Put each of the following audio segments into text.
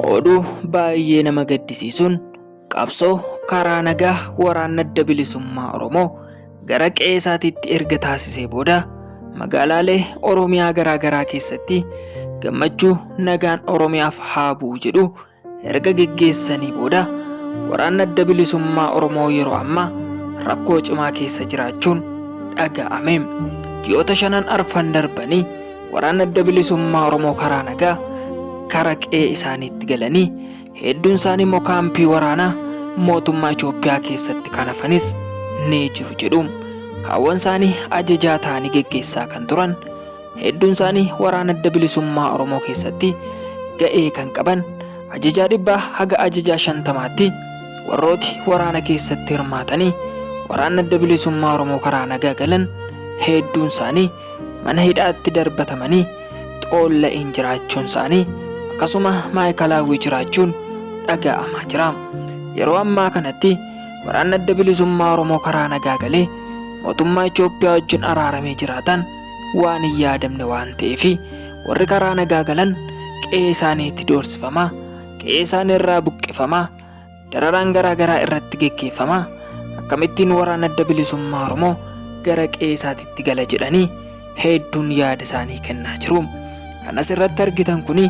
Oduu baay'ee nama gaddisiisuun qabsoo karaa nagaa waraana adda bilisummaa Oromoo gara qe'ee isaatiitti erga taasisee booda magaalaalee Oromiyaa garaa garaa keessatti gammachuu nagaan Oromiyaaf haa bu'u jedhu erga geggeessanii booda waraanni adda bilisummaa Oromoo yeroo ammaa rakkoo cimaa keessa jiraachuun dhaga'ame. Ji'oota 5 arfan darbanii waraanni adda bilisummaa Oromoo karaa nagaa karaa qe'ee isaaniitti galanii hedduun isaanii immoo kaampii waraanaa mootummaa Itoophiyaa keessatti kan hafanis ni jiru jedhu. Kaawwan isaanii ajajaa ta'anii geggeessaa kan turan hedduun isaanii waraana adda bilisummaa Oromoo keessatti ga'ee kan qaban ajajaa 100 haga ajajaa 50tti warrooti waraana keessatti hirmaatanii waraana adda bilisummaa Oromoo karaa nagaa galan hedduun isaanii mana hidhaatti darbatamanii xoolla'een jiraachuun isaanii akkasuma maayikalaawwii jiraachuun dhaga'amaa jira. Yeroo ammaa kanatti waraanni adda bilisummaa Oromoo karaa nagaa galee mootummaa Itoophiyaa wajjin araaramee jiraatan waan hin yaadamne waan ta'eef warri karaa nagaa galan qe'ee isaaniitti doorsifamaa, qe'ee isaanii irraa buqqifamaa, dararaan garaa garaa irratti geggeeffamaa, akkamittiin waraana adda bilisummaa Oromoo gara qe'ee isaatiitti gala jedhanii hedduun yaada isaanii kennaa jiru. Kan asirratti argitan kuni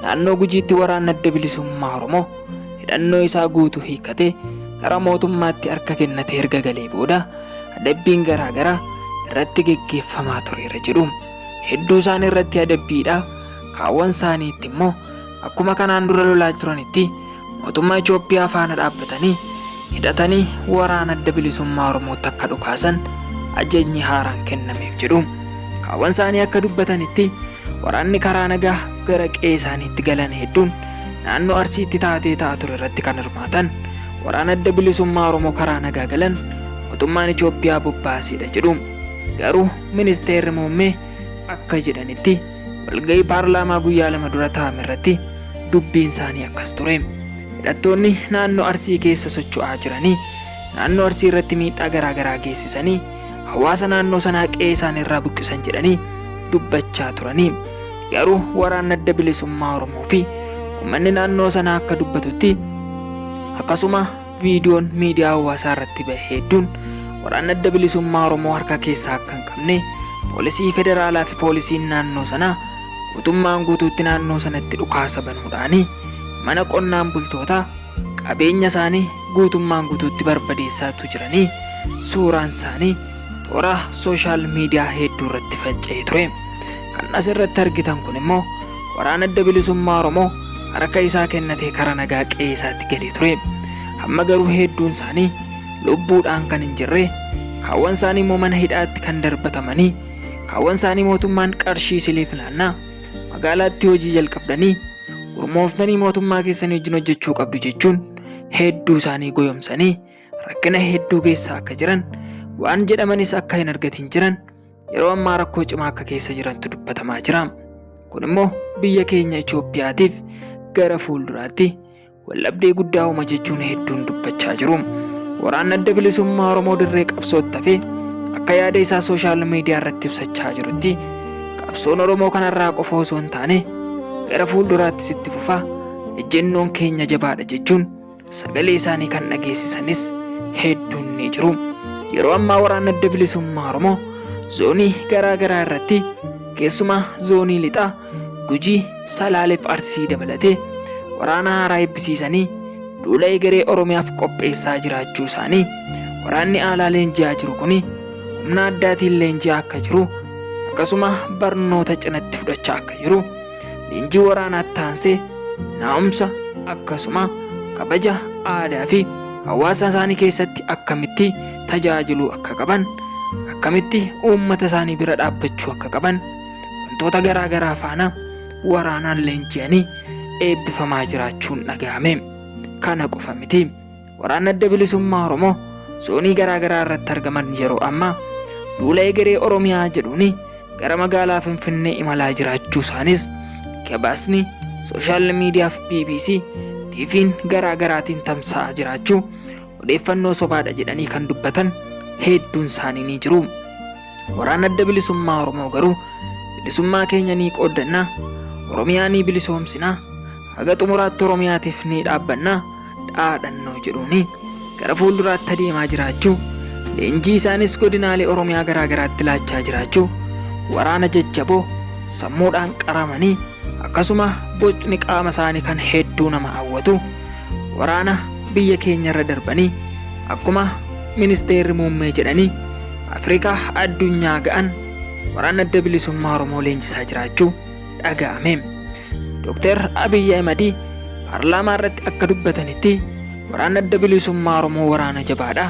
naannoo Gujiitti waraanni adda bilisummaa Oromoo hidhannoo isaa guutuu hiikkatee gara mootummaatti harka kennatee erga galee booda adabbiin garaa garaa irratti geggeeffamaa tureera jedhu. Hedduu isaanii irratti adabbiidha. Kaawwan isaaniitti immoo akkuma kanaan dura lolaa turanitti mootummaa Itoophiyaa faana dhaabbatanii hidhatanii waraana adda bilisummaa Oromootti akka dhukaasan ajajni haaraan kennameef jedhu. Kaawwan isaanii akka dubbatanitti waraanni karaa nagaa gara qe'ee isaaniitti galan hedduun naannoo Arsiitti taatee ta'aa ture irratti kan hirmaatan waraana adda bilisummaa Oromoo karaa nagaa galan mootummaan Itoophiyaa bobbaaseedha jedhu. Garuu ministeerri muummee akka jedhanitti walgahii paarlaamaa guyyaa 2 dura taa'ame irratti dubbiin isaanii akkas ture. Hidhattoonni naannoo Arsii keessa socho'aa jiranii naannoo Arsii irratti miidhaa garaa garaa geessisanii hawaasa naannoo sanaa qe'ee isaanii irraa buqqisan jedhanii dubbachaa turanii. Garuu waraanni adda bilisummaa Oromoo fi uummanni naannoo sanaa akka dubbatutti akkasuma viidiyoon miidiyaa hawaasaa irratti bahe hedduun waraanni adda bilisummaa Oromoo harka keessaa akka hin qabne poolisii federaalaa fi poolisiin naannoo sanaa guutummaan guutuutti naannoo sanatti dhukaasa banuudhaan mana qonnaan bultootaa qabeenya isaanii guutummaan guutuutti barbadeessaatu jiranii suuraan isaanii toora sooshaal miidiyaa hedduu irratti facca'ee ture. Kan asirratti argitan kun immoo waraana adda bilisummaa Oromoo harka isaa kennatee karaa nagaa qe'ee isaatti galee ture. Amma garuu hedduun isaanii lubbuudhaan kan hin jirre, kaawwan isaanii immoo mana hidhaatti kan darbatamanii, kaawwan isaanii mootummaan qarshii siliif laannaa magaalaatti hojii jalqabdanii gurmooftanii mootummaa keessanii wajjin hojjechuu qabdu jechuun hedduu isaanii goyomsanii rakkina hedduu keessa akka jiran waan jedhamanis akka hin argatin jiran yeroo ammaa rakkoo cimaa akka keessa jirantu dubbatamaa jira. Kun immoo biyya keenya Itoophiyaatiif gara fuulduraatti waldhabdee guddaa uuma jechuun hedduun dubbachaa jiru. Waraanni adda bilisummaa Oromoo dirree qabsootti hafee akka yaada isaa sooshaal miidiyaa irratti ibsachaa jirutti qabsoon Oromoo kanarraa qofa osoo hin taane gara fuulduraatti sitti fufaa, ejjennoon keenya jabaadha jechuun sagalee isaanii kan dhageessisanis hedduun ni jiru. Yeroo ammaa waraanni adda bilisummaa Oromoo zoonii garaa garaa irratti keessumaa zoonii lixaa Gujii, Salaaleef Arsii dabalatee waraana haaraa eebbisiisanii duula egeree Oromiyaaf qopheessaa jiraachuu isaanii waraanni alaa leenji'aa jiru kuni humna addaatiin leenji'aa akka jiru akkasuma barnoota cinatti fudhachaa akka jiru leenjii waraanaatti taansee naa'umsa akkasuma kabaja aadaa fi hawaasa isaanii keessatti akkamitti tajaajiluu akka qaban, akkamitti uummata isaanii bira dhaabbachuu akka qaban wantoota garaa garaa faana waraanaan leenji'anii eebbifamaa jiraachuun dhaga'ame. Kana qofa miti. Waraanni adda bilisummaa Oromoo zoonii garaa garaa irratti argaman yeroo ammaa duula egeree Oromiyaa jedhuun gara magaalaa Finfinnee imalaa jiraachuu isaanis gabaasni sooshaal miidiyaa fi BBC TV'n garaa garaatiin tamsa'aa jiraachuu odeeffannoo sobaadha jedhanii kan dubbatan hedduun isaanii ni jiru. Waraanni adda bilisummaa Oromoo garuu bilisummaa keenya ni qooddannaa, Oromiyaa ni bilisoomsinaa, haga xumuraatti Oromiyaatiif ni dhaabbanna dhaadannoo jedhuuni gara fuulduraatti adeemaa jiraachuu, leenjii isaanis godinaalee Oromiyaa garaa garaatti laachaa jiraachuu, waraana jajjaboo sammuudhaan qaramanii akkasuma bocni qaama isaanii kan hedduu nama hawwatu waraana biyya keenya irra darbanii akkuma ministeerri muummee jedhanii Afrikaa addunyaa ga'an waraana adda bilisummaa Oromoo leenjisaa jiraachuu dhaga'ame. Dr. Abiy Ahmed paarlaamaa irratti akka dubbatanitti waraana adda bilisummaa Oromoo waraana jabaadha.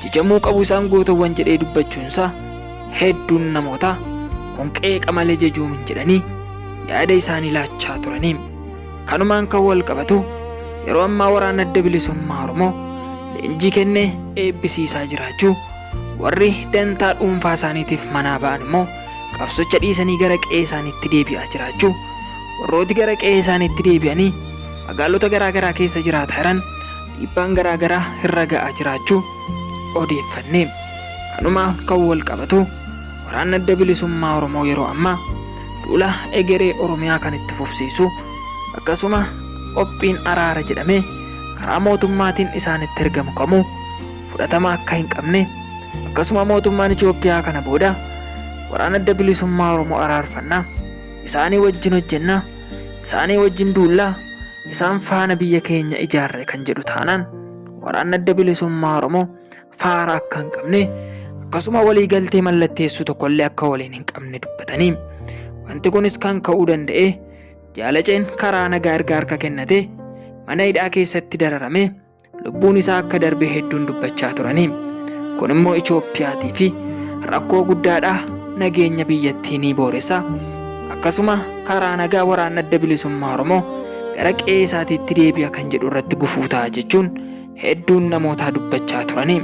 Jijamuu qabu isaan gootawwan jedhee dubbachuunsa hedduun namoota qonqee qamalee jejuumin jedhanii yaada isaanii laachaa turanii. Kanumaan kan wal qabatu yeroo ammaa waraana adda bilisummaa Oromoo leenjii kennee eebbisiisaa jiraachuu, warri dantaa dhuunfaa isaaniitiif manaa ba'an immoo qabsocha dhiisanii gara qe'ee isaaniitti deebi'aa jiraachuu, warrooti gara qe'ee isaaniitti deebi'anii magaalota garaa garaa keessa jiraataa jiran dhiibbaan garaa garaa irra ga'aa jiraachuu odeeffanne. Kanumaan kan wal qabatu waraanni adda bilisummaa Oromoo yeroo ammaa duula egeree Oromiyaa kan itti fufsiisu akkasuma qophiin araara jedhamee karaa mootummaatiin isaanitti ergamu kamuu fudhatama akka hin qabne, akkasuma mootummaan Itoophiyaa kana booda waraana adda bilisummaa Oromoo araarfannaa, isaanii wajjin hojjennaa, isaanii wajjin duullaa, isaan faana biyya keenya ijaarre kan jedhu taanaan waraanni adda bilisummaa Oromoo faara akka hin qabne, akkasuma waliigaltee mallatteessu tokkollee akka waliin hin qabne dubbatanii. Wanti kunis kan ka'uu danda'e Jaalaceen karaa nagaa erga harka kennatee mana hidhaa keessatti dararame lubbuun isaa akka darbe hedduun dubbachaa turanii. Kun immoo Itoophiyaatii fi rakkoo guddaadha, nageenya biyyattii ni booressa. Akkasuma karaa nagaa waraanni adda bilisummaa Oromoo gara qe'ee isaatiitti deebi'a kan jedhu irratti gufuu ta'a jechuun hedduun namootaa dubbachaa turanii.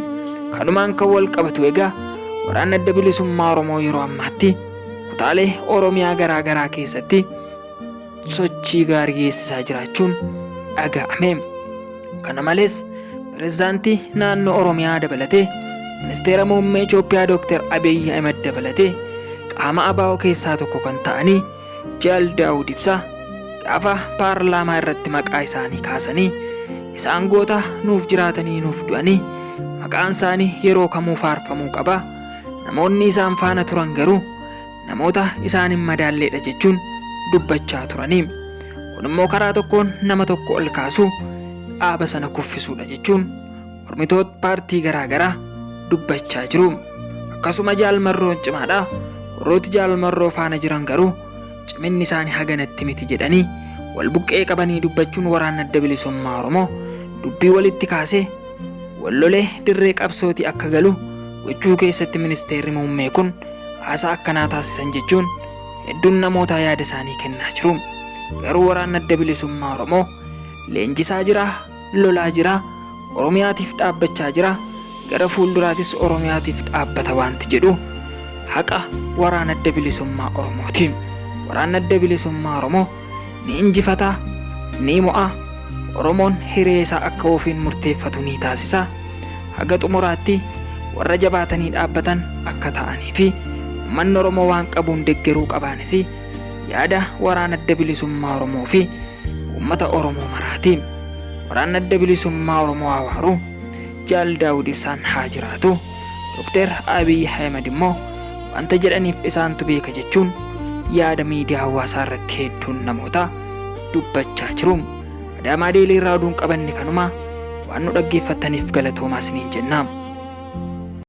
Kanumaan kan wal qabatu egaa waraanni adda bilisummaa Oromoo yeroo ammaatti kutaalee Oromiyaa garaa garaa keessatti sochii gaarii geessisaa jiraachuun dhaga'ame. Kana malees pirezidaantii naannoo Oromiyaa dabalatee ministeera muummee Itoophiyaa Dr. Abiy Ahmed dabalatee qaama ABO keessaa tokko kan ta'anii Jaal Daawud Ibsaa gaafa paarlaamaa irratti maqaa isaanii kaasanii isaan goota nuuf jiraatanii nuuf du'anii maqaan isaanii yeroo kamuu faarfamuu qaba, namoonni isaan faana turan garuu namoota isaan hin madaalleedha jechuun dubbachaa turanii. Kun immoo karaa tokkoon nama tokko ol kaasuu, dhaaba sana kuffisuudha jechuun mormitoota paartii garaa garaa dubbachaa jiru. Akkasuma Jaal Marroon cimaadha, warrooti Jaal Marroo faana jiran garuu ciminni isaanii haganatti miti jedhanii wal buqqee qabanii dubbachuun waraanni adda bilisummaa Oromoo dubbii walitti kaasee wallolee dirree qabsootii akka galu gochuu keessatti ministeerri muummee kun haasaa akkanaa taasisan jechuun hedduun namoota yaada isaanii kennaa jiru. Garuu waraanni adda bilisummaa Oromoo leenjisaa jira, lolaa jira, Oromiyaatiif dhaabbachaa jira, gara fuulduraatis Oromiyaatiif dhaabbata wanti jedhu haqa waraana adda bilisummaa Oromooti. Waraanni adda bilisummaa Oromoo ni injifata, ni mo'a. Oromoon hiree isaa akka ofiin murteeffatu ni taasisa. Haga xumuraatti warra jabaatanii dhaabbatan akka ta'anii fi uummanni Oromoo waan qabuun deeggaruu qabaanis yaada waraana adda bilisummaa Oromoo fi uummata Oromoo maraati. Waraanni adda bilisummaa Oromoo awwaaru Jaal Daawud Ibsaan haa jiraatu. Dr. Abiy Ahmed immoo wanta jedhaniif isaantu beeka jechuun yaada miidiyaa hawaasaa irratti hedduun namoota dubbachaa jiru. Adaamaa Deelii irraa oduun qabanne kanuma waan nu dhaggeeffattaniif galatoomaa isiniin jenna.